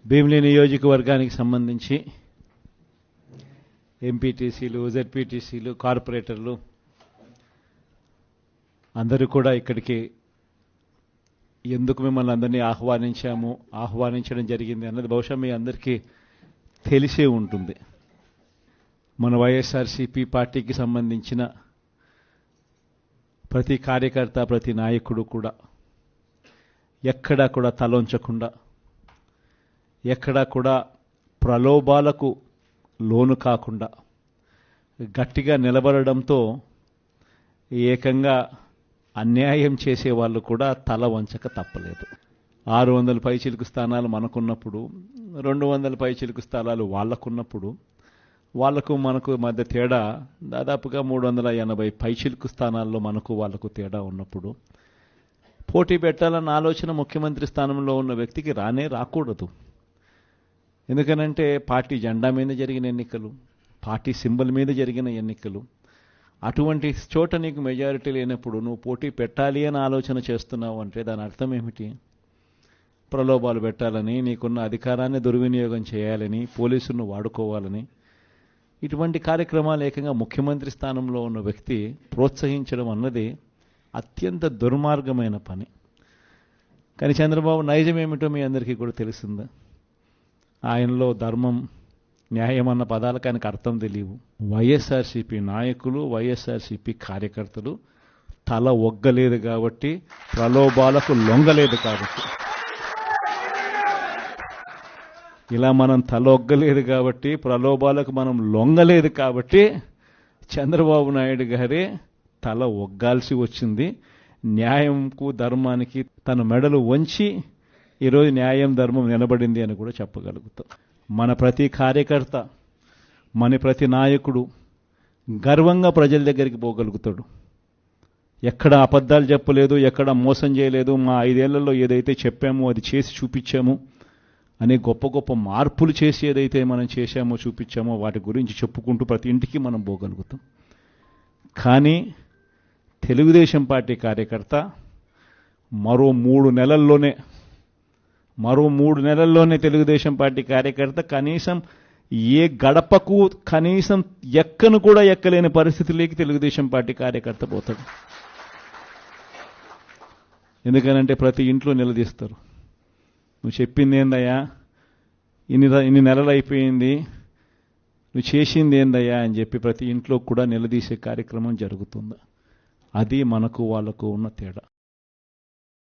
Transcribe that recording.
భీమిలి నియోజకవర్గానికి సంబంధించి ఎంపీటీసీలు, జెడ్పీటీసీలు, కార్పొరేటర్లు అందరూ కూడా ఇక్కడికి ఎందుకు మిమ్మల్ని అందరినీ ఆహ్వానించడం జరిగింది అన్నది బహుశా మీ అందరికీ తెలిసే ఉంటుంది. మన వైఎస్ఆర్సీపీ పార్టీకి సంబంధించిన ప్రతి కార్యకర్త, ప్రతి నాయకుడు కూడా ఎక్కడా కూడా తలొంచకుండా, ఎక్కడా కూడా ప్రలోభాలకు లోను కాకుండా గట్టిగా నిలబడడంతో ఏకంగా అన్యాయం చేసే వాళ్ళు కూడా తల వంచక తప్పలేదు. 600 పైచిలుకు స్థానాలు మనకున్నప్పుడు, 200 పైచిలుకు స్థానాలు వాళ్లకున్నప్పుడు, వాళ్లకు మనకు మధ్య తేడా దాదాపుగా 380 పైచిలుకు స్థానాల్లో వాళ్లకు తేడా ఉన్నప్పుడు పోటీ పెట్టాలన్న ఆలోచన ముఖ్యమంత్రి స్థానంలో ఉన్న వ్యక్తికి రాకూడదు. ఎందుకనంటే పార్టీ జెండా మీద జరిగిన ఎన్నికలు, పార్టీ సింబల్ మీద జరిగిన ఎన్నికలు. అటువంటి చోట నీకు మెజారిటీ లేనప్పుడు నువ్వు పోటీ పెట్టాలి అని ఆలోచన చేస్తున్నావు అంటే దాని అర్థం ఏమిటి? ప్రలోభాలు పెట్టాలని, నీకున్న అధికారాన్ని దుర్వినియోగం చేయాలని, పోలీసులను వాడుకోవాలని, ఇటువంటి కార్యక్రమాలు ఏకంగా ముఖ్యమంత్రి స్థానంలో ఉన్న వ్యక్తి ప్రోత్సహించడం అన్నది అత్యంత దుర్మార్గమైన పని. కానీ చంద్రబాబు నైజం ఏమిటో మీ అందరికీ కూడా తెలిసిందా? ఆయనలో ధర్మం, న్యాయం అన్న పదాలకు ఆయనకు అర్థం తెలియవు. వైఎస్ఆర్సీపీ నాయకులు, వైఎస్ఆర్సీపీ కార్యకర్తలు తల ఒగ్గలేదు కాబట్టి, ప్రలోభాలకు లొంగలేదు కాబట్టి, ఇలా మనం తల ఒగ్గలేదు కాబట్టి, ప్రలోభాలకు మనం లొంగలేదు కాబట్టి చంద్రబాబు నాయుడు గారే తల ఒగ్గాల్సి వచ్చింది. న్యాయంకు, ధర్మానికి తన మెడలు వంచి ఈరోజు న్యాయం, ధర్మం నిలబడింది అని కూడా చెప్పగలుగుతాం. మన ప్రతి కార్యకర్త, మన ప్రతి నాయకుడు గర్వంగా ప్రజల దగ్గరికి పోగలుగుతాడు. ఎక్కడ అబద్ధాలు చెప్పలేదు, ఎక్కడ మోసం చేయలేదు, మా 5 ఏళ్లలో ఏదైతే చెప్పామో అది చేసి చూపించాము అనే గొప్ప గొప్ప మార్పులు చేసి ఏదైతే మనం చేశామో, చూపించామో వాటి గురించి చెప్పుకుంటూ ప్రతి ఇంటికి మనం పోగలుగుతాం. కానీ తెలుగుదేశం పార్టీ కార్యకర్త మరో 3 నెలల్లోనే తెలుగుదేశం పార్టీ కార్యకర్త కనీసం ఏ గడపకు కనీసం ఎక్కను కూడా ఎక్కలేని పరిస్థితిలోకి తెలుగుదేశం పార్టీ కార్యకర్త పోతాడు. ఎందుకనంటే ప్రతి ఇంట్లో నిలదీస్తారు. నువ్వు చెప్పింది ఏందయ్యా, ఇన్ని నెలలు అయిపోయింది, నువ్వు చేసింది ఏందయ్యా అని చెప్పి ప్రతి ఇంట్లో కూడా నిలదీసే కార్యక్రమం జరుగుతుంది. అది మనకు వాళ్ళకు ఉన్న తేడా.